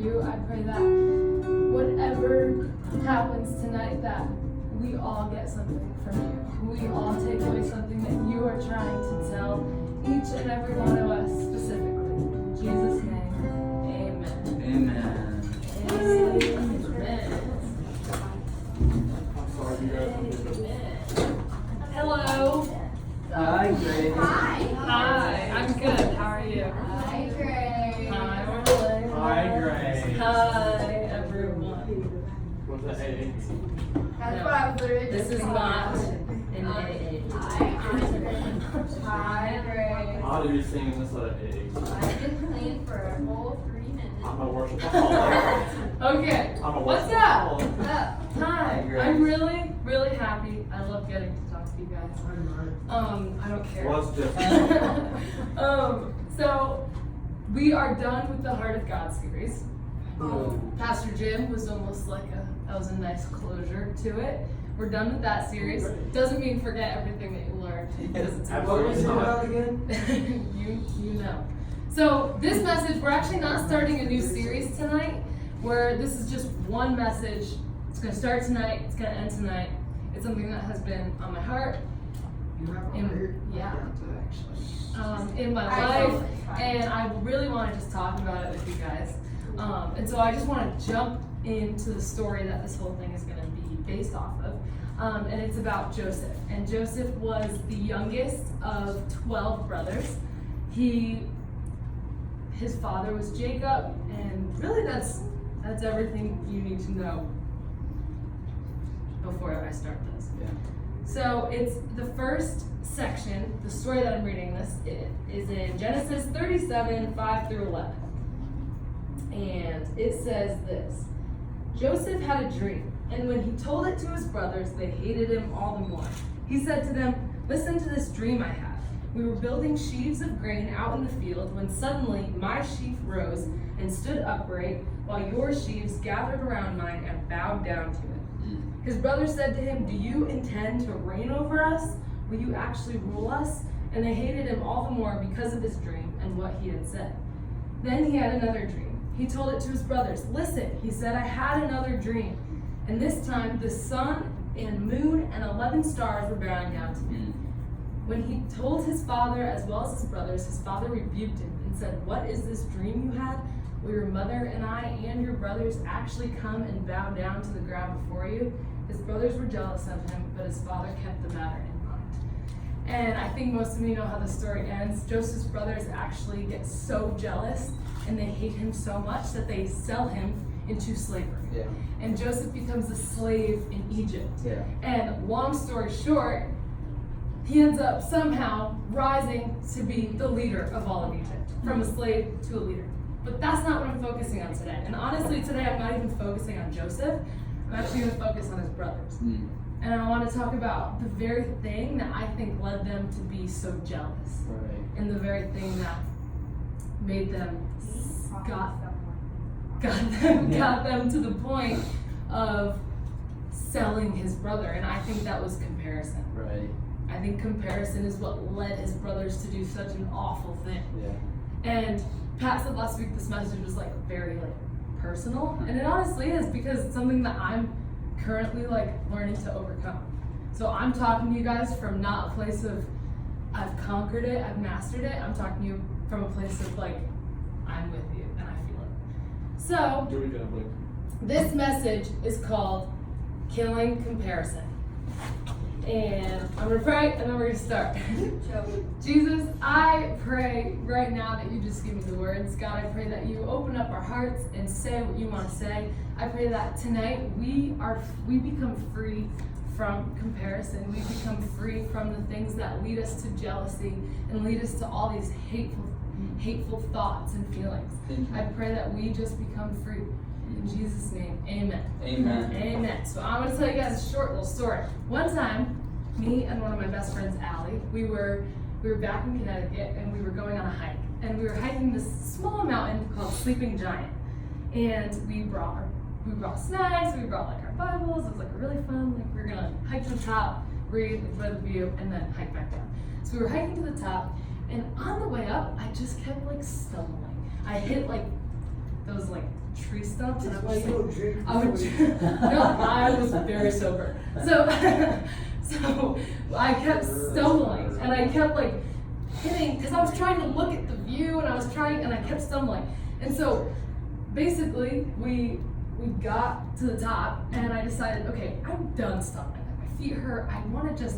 you. I pray that whatever happens tonight, that we all get something from you. We all take away something that you are trying to tell each and every one of us specifically. In Jesus' name, amen. Amen. Hello. Hi, Grace. Hi. I'm good. How are you? Hi, Grace. Hi, Marley. Hi, Grace. Hi, everyone. What's the A? That's what I was literally This just is thinking. not an AA. Hi, Grace. How do you sing this at A? I've been playing for a whole 3 minutes. I'm a worshipaholic. Okay. I'm a What's up? worshipaholic. What's up? Hi. Grace. I'm really, really happy. I love getting to talk to you guys. I don't care. What's different? So we are done with the Heart of God series. Pastor Jim was almost like that was a nice closure to it. We're done with that series. Doesn't mean forget everything that you learned, because it's What was it about again? you know. So this message, we're actually not starting a new series tonight, where this is just one message. It's going to start tonight. It's going to end tonight. It's something that has been on my heart. In my life, and I really want to just talk about it with you guys. And so I just want to jump into the story that this whole thing is going to be based off of. And it's about Joseph. And Joseph was the youngest of 12 brothers. His father was Jacob, and really that's everything you need to know before I start this. Yeah. So it's the first section, the story that I'm reading this is in Genesis 37, 5 through 11. And it says this: Joseph had a dream, and when he told it to his brothers, they hated him all the more. He said to them, "Listen to this dream I had. We were building sheaves of grain out in the field when suddenly my sheaf rose and stood upright, while your sheaves gathered around mine and bowed down to it." His brothers said to him, "Do you intend to reign over us? Will you actually rule us?" And they hated him all the more because of his dream and what he had said. Then he had another dream. He told it to his brothers. "Listen," he said, "I had another dream. And this time the sun and moon and 11 stars were bowing down to me." When he told his father as well as his brothers, his father rebuked him and said, "What is this dream you had? Will your mother and I and your brothers actually come and bow down to the ground before you?" His brothers were jealous of him, but his father kept the matter in mind. And I think most of you know how the story ends. Joseph's brothers actually get so jealous and they hate him so much that they sell him into slavery. Yeah. And Joseph becomes a slave in Egypt. Yeah. And long story short, he ends up somehow rising to be the leader of all of Egypt, from a slave to a leader. But that's not what I'm focusing on today. And honestly, today I'm not even focusing on Joseph. I'm actually going to focus on his brothers. And I want to talk about the very thing that I think led them to be so jealous. Right. And the very thing that made them, got them to the point of selling his brother. And I think that was comparison. Right. I think comparison is what led his brothers to do such an awful thing. Yeah. And Pat said last week this message was very personal, and it honestly is, because it's something that I'm currently learning to overcome. So I'm talking to you guys from not a place of I've conquered it, I've mastered it. I'm talking to you from a place of I'm with you and I feel it. So Do we get this message is called Killing Comparison. And I'm going to pray, and then we're going to start. Jesus, I pray right now that you just give me the words. God, I pray that you open up our hearts and say what you want to say. I pray that tonight we become free from comparison. We become free from the things that lead us to jealousy and lead us to all these hateful thoughts and feelings. I pray that we just become free. In Jesus' name, amen. Amen. Amen. So I'm going to tell you guys a short little story. One time, me and one of my best friends, Allie, we were back in Connecticut, and we were going on a hike. And we were hiking this small mountain called Sleeping Giant. And we brought snacks, we brought our Bibles. It was really fun. We were going to hike to the top, read, enjoy the view, and then hike back down. So we were hiking to the top, and on the way up, I just kept stumbling. I hit those tree stumps, and I That's was why you just don't drink. I would before you- no, I was very sober. So I kept stumbling, and I kept like hitting because I was trying to look at the view, and I kept stumbling. And so basically, we got to the top, and I decided, okay, I'm done stumbling. My feet hurt. I want to just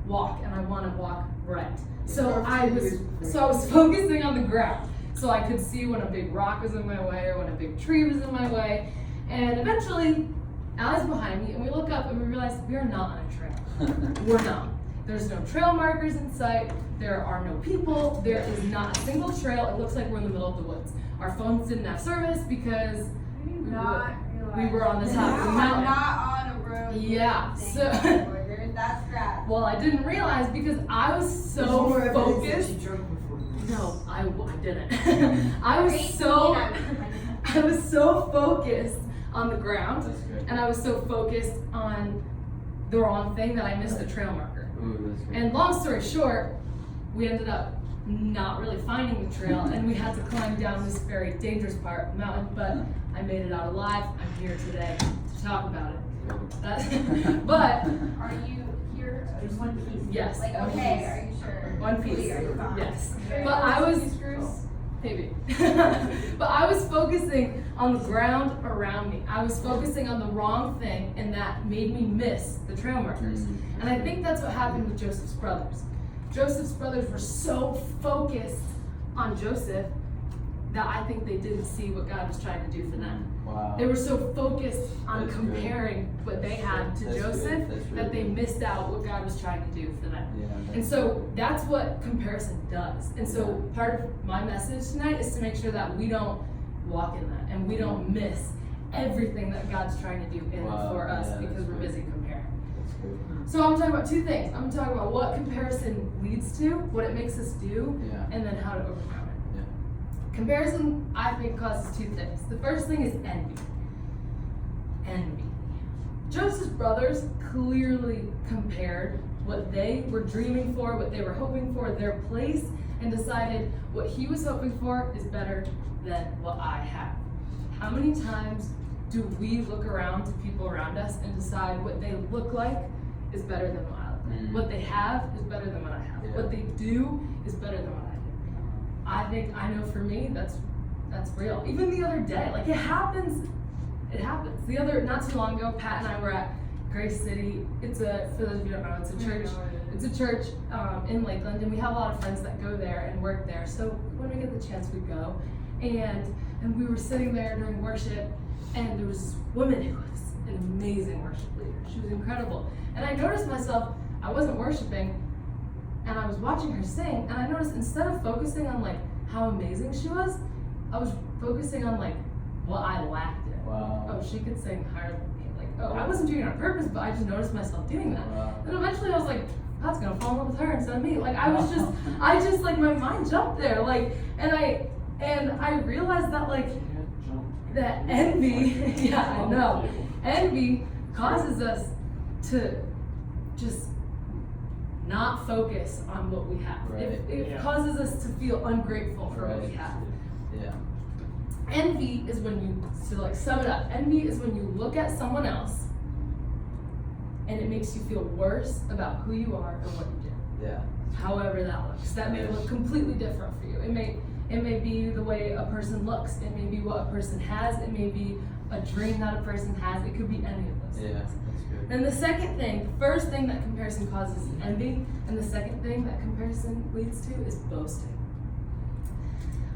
walk, and I want to walk right. So I was focusing on the ground, so I could see when a big rock was in my way or when a big tree was in my way. And eventually, Allie's behind me, and we look up and we realize we are not on a trail. We're not. There's no trail markers in sight. There are no people. There is not a single trail. It looks like we're in the middle of the woods. Our phones didn't have service because we were on the top of the mountain. Not on a road. Yeah, so That's crap. well, I didn't realize because I was There's so more evidence that focused. you drunk before this. No, I didn't. I was so focused on the ground, That's good. and I was so focused on the wrong thing that I missed the trail marker. Ooh, that's good. And long story short, we ended up not really finding the trail, and we had to climb down this very dangerous part of the mountain, but I made it out alive. I'm here today to talk about it. But Are you here? Just one piece. yes, Like, one okay, piece. are you sure? One piece. Are you fine? Yes. Okay. But I was Screws? maybe. But I was focusing on the ground around me. I was focusing on the wrong thing, and that made me miss the trail markers. And I think that's what happened with Joseph's brothers. Joseph's brothers were so focused on Joseph that I think they didn't see what God was trying to do for them. Wow. They were so focused on That's comparing what they had to That's good. Joseph That's that they really good. missed out what God was trying to do for them. Yeah, And so that's what comparison does. And so part of my message tonight is to make sure that we don't walk in that and we don't miss everything that God's trying to do in and Wow, for us yeah, because that's we're good. busy comparing. That's good. So I'm talking about two things. I'm talking about what comparison leads to, what it makes us do, Yeah. and then how to overcome it. Yeah. Comparison, I think, causes two things. The first thing is envy. Envy. Joseph's brothers clearly compared what they were dreaming for, what they were hoping for, their place, and decided what he was hoping for is better than what I have. How many times do we look around to people around us and decide what they look like is better than what I look like? What they have is better than what I have. Yeah. What they do is better than what I do. I think, I know for me, that's real. Even the other day, like it happens. Not too long ago, Pat and I were at Grace City. For those of you who don't know, it's a church. It's a church in Lakeland, and we have a lot of friends that go there and work there. So when we get the chance, we go. And we were sitting there during worship, and there was this woman who was an amazing worship leader. She was incredible. And I noticed myself, I wasn't worshiping, and I was watching her sing, and I noticed instead of focusing on like how amazing she was, I was focusing on like what I lacked in. Wow. Oh, she could sing higher than me. Like, oh, I wasn't doing it on purpose, but I just noticed myself doing that. Wow. And eventually I was like, God's gonna fall in love with her instead of me. Like I just like my mind jumped there. Like and I realized that like that envy, yeah, I know. Envy causes us to just not focus on what we have. Right. It causes us to feel ungrateful for what we Right. have. Yeah. Envy is when you, to like sum it up, envy is when you look at someone else and it makes you feel worse about who you are and what you do. Yeah. However that looks. That may look completely different for you. It may be the way a person looks. It may be what a person has. It may be a dream that a person has. It could be any of those Yeah. things. That's good. And the second thing, the first thing that comparison causes is envy, and the second thing that comparison leads to is boasting.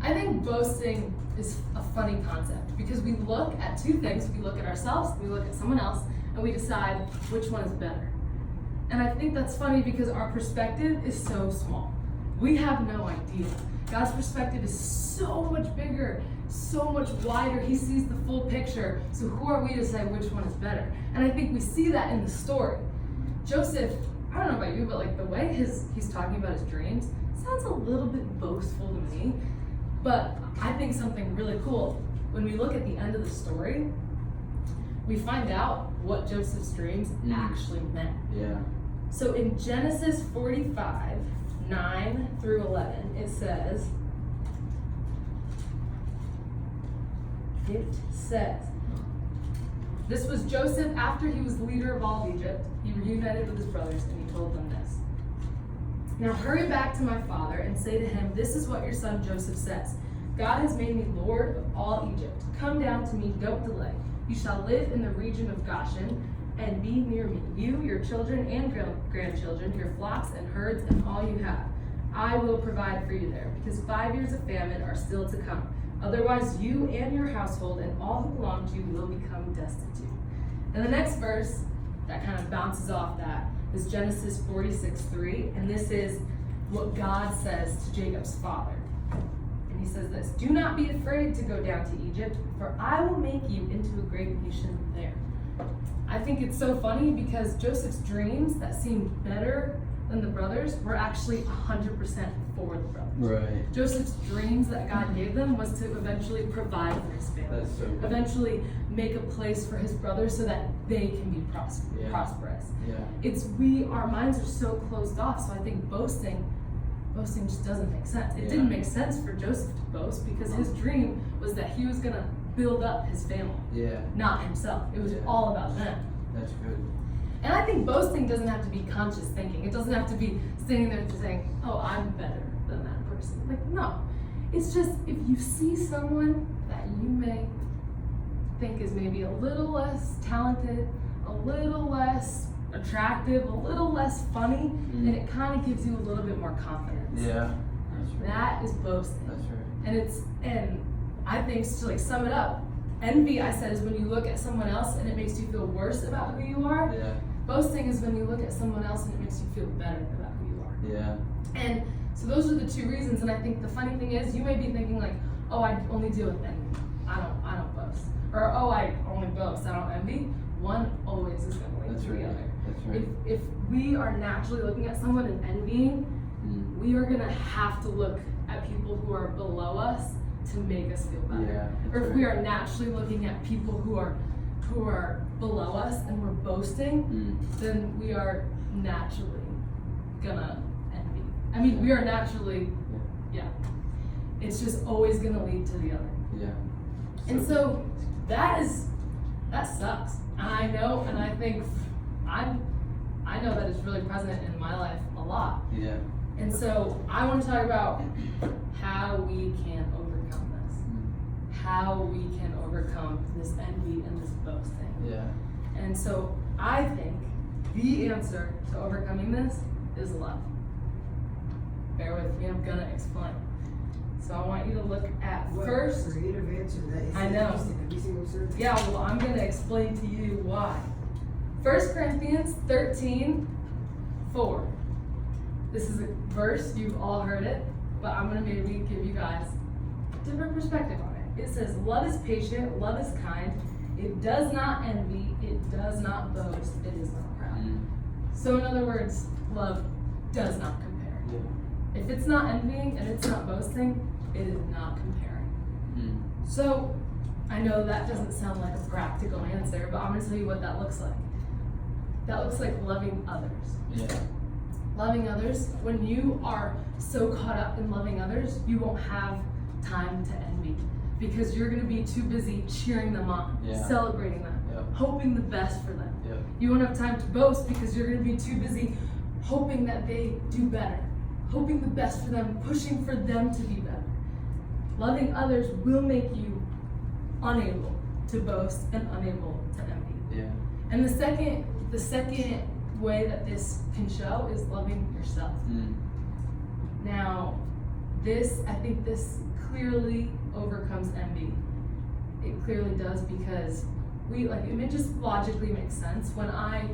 I think boasting is a funny concept because we look at two things. We look at ourselves, we look at someone else, and we decide which one is better. And I think that's funny because our perspective is so small. We have no idea. God's perspective is so much bigger, so much wider. He sees the full picture. So who are we to say which one is better? And I think we see that in the story. Joseph, I don't know about you, but like the way he's talking about his dreams sounds a little bit boastful to me. But I think something really cool, when we look at the end of the story, we find out what Joseph's dreams actually meant. Yeah. So in Genesis 45, 9 through 11, it says, It says, this was Joseph after he was leader of all of Egypt. He reunited with his brothers and he told them this. Now hurry back to my father and say to him, this is what your son Joseph says. God has made me Lord of all Egypt. Come down to me, don't delay. You shall live in the region of Goshen and be near me, you, your children and grandchildren, your flocks and herds and all you have. I will provide for you there, because 5 years of famine are still to come. Otherwise, you and your household and all who belong to you will become destitute. And the next verse that kind of bounces off that is Genesis 46:3, and this is what God says to Jacob's father. And he says this, do not be afraid to go down to Egypt, for I will make you into a great nation there. I think it's so funny because Joseph's dreams that seemed better than the brothers were actually 100% for the brothers. Right. Joseph's dreams that God gave them was to eventually provide for his family. That's so good. Eventually make a place for his brothers so that they can be prosperous. Yeah. Our minds are so closed off, so I think boasting just doesn't make sense. It Yeah. didn't make sense for Joseph to boast because his dream was that he was gonna build up his family, Yeah. not himself. It was Yeah. all about them. That's good. And I think boasting doesn't have to be conscious thinking. It doesn't have to be standing there just saying, oh, I'm better than that person. Like, no. It's just if you see someone that you may think is maybe a little less talented, a little less attractive, a little less funny, then it kind of gives you a little bit more confidence. Yeah. That's right. That is boasting. That's right. And I think to like sum it up, envy, I said, is when you look at someone else and it makes you feel worse about who you are. Yeah. Boasting is when you look at someone else and it makes you feel better about who you are. Yeah. And so those are the two reasons. And I think the funny thing is, you may be thinking like, oh, I only deal with envy. I don't boast. Or oh, I only boast. I don't envy. One always is going to lead That's to right. the other. That's right. If we are naturally looking at someone and envying, we are going to have to look at people who are below us to make us feel better. Yeah, that's or if right. we are naturally looking at people who are below us and we're boasting, then we are naturally gonna envy. I mean, we are naturally, yeah. It's just always gonna lead to the other. Yeah. And so that sucks. I know, and I think I know that it's really present in my life a lot. Yeah. And so I want to talk about how we can overcome this. How we can overcome this envy and this boasting. Yeah. And so I think the answer to overcoming this is love. Bear with me, I'm gonna explain. So I want you to look at first. Creative answer that is I know. every single certain. Yeah, well, I'm gonna explain to you why. 1 Corinthians 13:4. This is a verse, you've all heard it, but I'm gonna maybe give you guys a different perspective on it. It says, love is patient, love is kind, it does not envy, it does not boast, it is not proud. So in other words, love does not compare. Yeah. If it's not envying and it's not boasting, it is not comparing. So I know that doesn't sound like a practical answer, but I'm gonna tell you what that looks like. That looks like loving others. Yeah. Loving others, when you are so caught up in loving others, you won't have time to envy because you're going to be too busy cheering them on, celebrating them, hoping the best for them. You won't have time to boast because you're going to be too busy hoping that they do better, hoping the best for them, pushing for them to be better. Loving others will make you unable to boast and unable to envy. Yeah. And the second way that this can show is loving yourself. Now, I think this clearly overcomes envy. It clearly does because it just logically makes sense. When I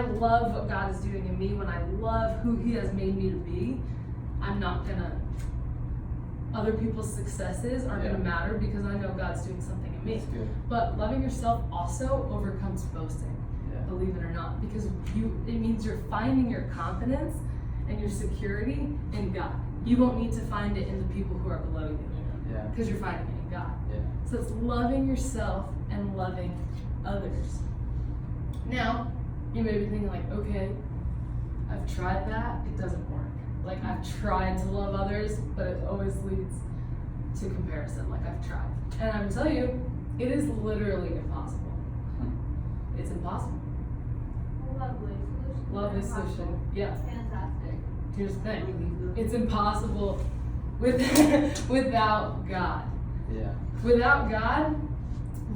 love what God is doing in me, when I love who He has made me to be, I'm not gonna, other people's successes aren't gonna matter because I know God's doing something in me. That's good. But loving yourself also overcomes boasting. Believe it or not, because it means you're finding your confidence and your security in God. You won't need to find it in the people who are below you, because you're finding it in God. So it's loving yourself and loving others. Now, you may be thinking like, okay, I've tried that, it doesn't work. Like I've tried to love others, but it always leads to comparison. Like I've tried, and I'm gonna tell you, It is literally impossible. It's impossible. Lovely solution. Lovely solution. Yeah. Fantastic. Here's the thing. It's impossible without God. Yeah. Without God,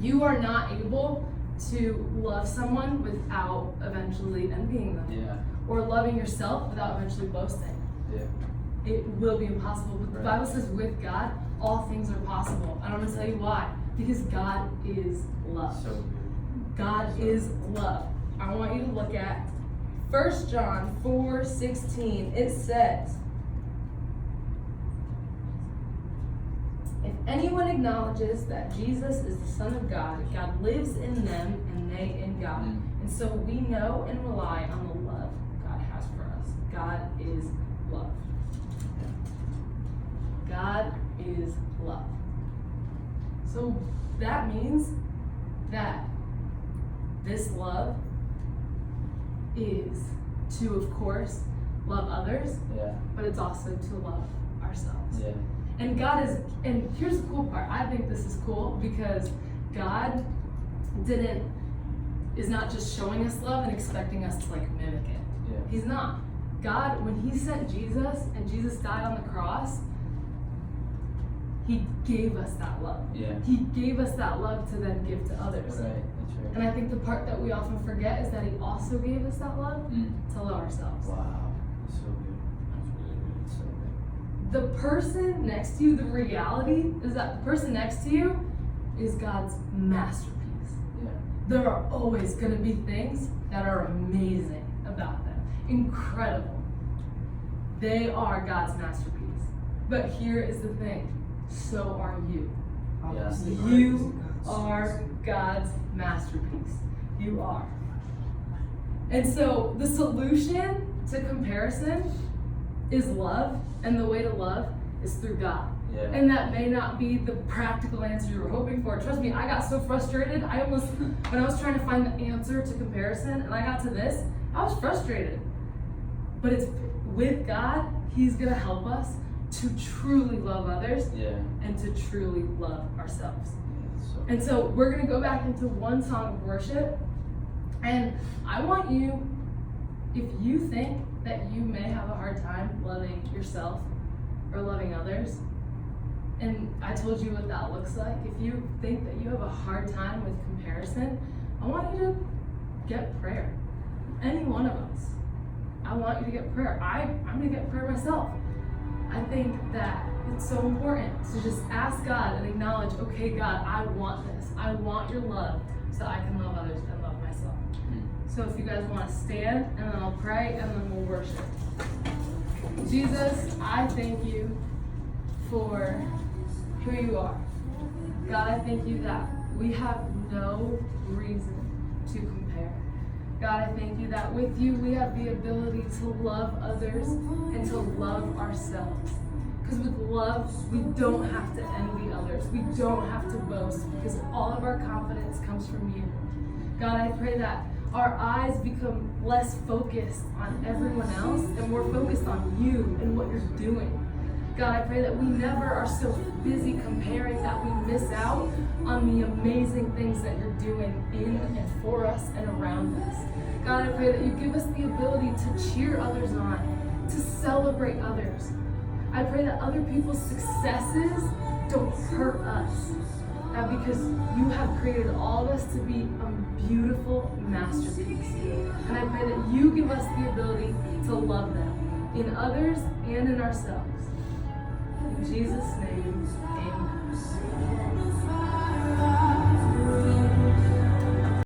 you are not able to love someone without eventually envying them. Yeah. Or loving yourself without eventually boasting. Yeah. It will be impossible. But the Right. Bible says with God, all things are possible. And I'm going to tell you why. Because God is love. So good. God is love. I want you to look at 1 John 4:16. It says, if anyone acknowledges that Jesus is the Son of God, God lives in them and they in God. Mm. And so we know and rely on the love God has for us. God is love. God is love. So that means that this love is to, of course, love others, Yeah. but it's also to love ourselves. Yeah. And God is, and here's the cool part. I think this is cool because God is not just showing us love and expecting us to like mimic it. Yeah. He's not. God, when he sent Jesus and Jesus died on the cross, he gave us that love. Yeah. He gave us that love to then give to others. Right. That's right. And I think the part that we often forget is that he also gave us that love to love ourselves. Wow. That's so good. That's really good. It's so good. The person next to you, the reality is that the person next to you is God's masterpiece. Yeah. There are always going to be things that are amazing about them, incredible. They are God's masterpiece. But here is the thing, so are you. Obviously, You God's are God's masterpiece. You are. And so the solution to comparison is love, and the way to love is through God. Yeah. And that may not be the practical answer you were hoping for. Trust me, I got so frustrated. I almost, when I was trying to find the answer to comparison and I got to this, I was frustrated. But it's with God, he's gonna help us to truly love others Yeah. and to truly love ourselves. Yeah, so And so we're gonna go back into one song of worship. And I want you, if you think that you may have a hard time loving yourself or loving others, and I told you what that looks like. If you think that you have a hard time with comparison, I want you to get prayer. Any one of us. I want you to get prayer. I'm gonna get prayer myself. I think that it's so important to just ask God and acknowledge, okay, God, I want this. I want your love so I can love others and love myself. So if you guys want to stand, and then I'll pray, and then we'll worship. Jesus, I thank you for who you are. God, I thank you that we have no reason to compare. God, I thank you that with you we have the ability to love others and to love ourselves. Because with love, we don't have to envy others. We don't have to boast because all of our confidence comes from you. God, I pray that our eyes become less focused on everyone else and more focused on you and what you're doing. God, I pray that we never are so busy comparing that we miss out on the amazing things that you're doing in and for us and around us. God, I pray that you give us the ability to cheer others on, to celebrate others. I pray that other people's successes don't hurt us. Because you have created all of us to be a beautiful masterpiece. And I pray that you give us the ability to love them in others and in ourselves. In Jesus' name, amen.